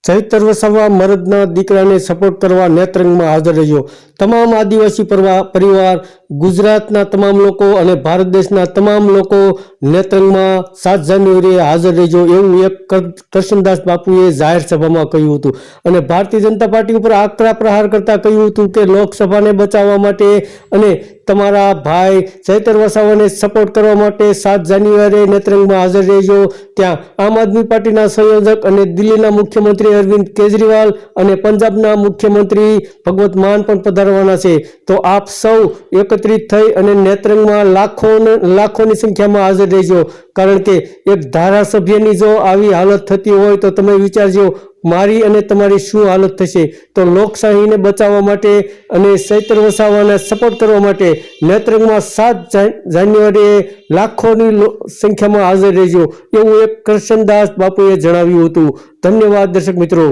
ચૈતર વસાવા મરદના દીકરાને સપોર્ટ કરવા નેત્રંગમાં હાજર રહ્યો। તમામ આદિવાસી પરિવાર, ગુજરાતના તમામ લોકો અને ભારત દેશના તમામ લોકો નેત્રંગમાં 7 જાન્યુઆરીએ હાજર રહેજો એવું એક કરશનદાસ બાપુએ જાહેર સભામાં કહ્યું હતું। અને ભારતીય જનતા પાર્ટી ઉપર આકરા પ્રહાર કરતા કહ્યું હતું કે લોકસભાને બચાવવા માટે અને તમારા ભાઈ ચૈતર વસાવાને સપોર્ટ કરવા માટે 7 જાન્યુઆરીએ નેત્રંગમાં હાજર રહેજો। ત્યાં આમ આદમી પાર્ટીના સંયોજક અને દિલ્હીના મુખ્યમંત્રી અરવિંદ કેજરીવાલ અને પંજાબના મુખ્યમંત્રી ભગવત માન પણ પધારવાના છે। તો આપ સૌ એકત્રિત થઈ અને નેત્રંગમાં લાખોની સંખ્યામાં હાજર રહેજો। કારણ કે એક ધારાસભ્યની જો આવી હાલત થતી હોય તો તમે વિચારજો મારી અને તમારી શું હાલત થશે। તો લોકશાહીને બચાવવા માટે અને ચૈતર વસાવાને સપોર્ટ કરવા માટે નેત્રંગમાં 7 જાન્યુઆરીએ લાખોની સંખ્યામાં હાજર રહેજો એવું એક કરશનદાસ બાપુએ જણાવ્યું હતું। ધન્યવાદ દર્શક મિત્રો।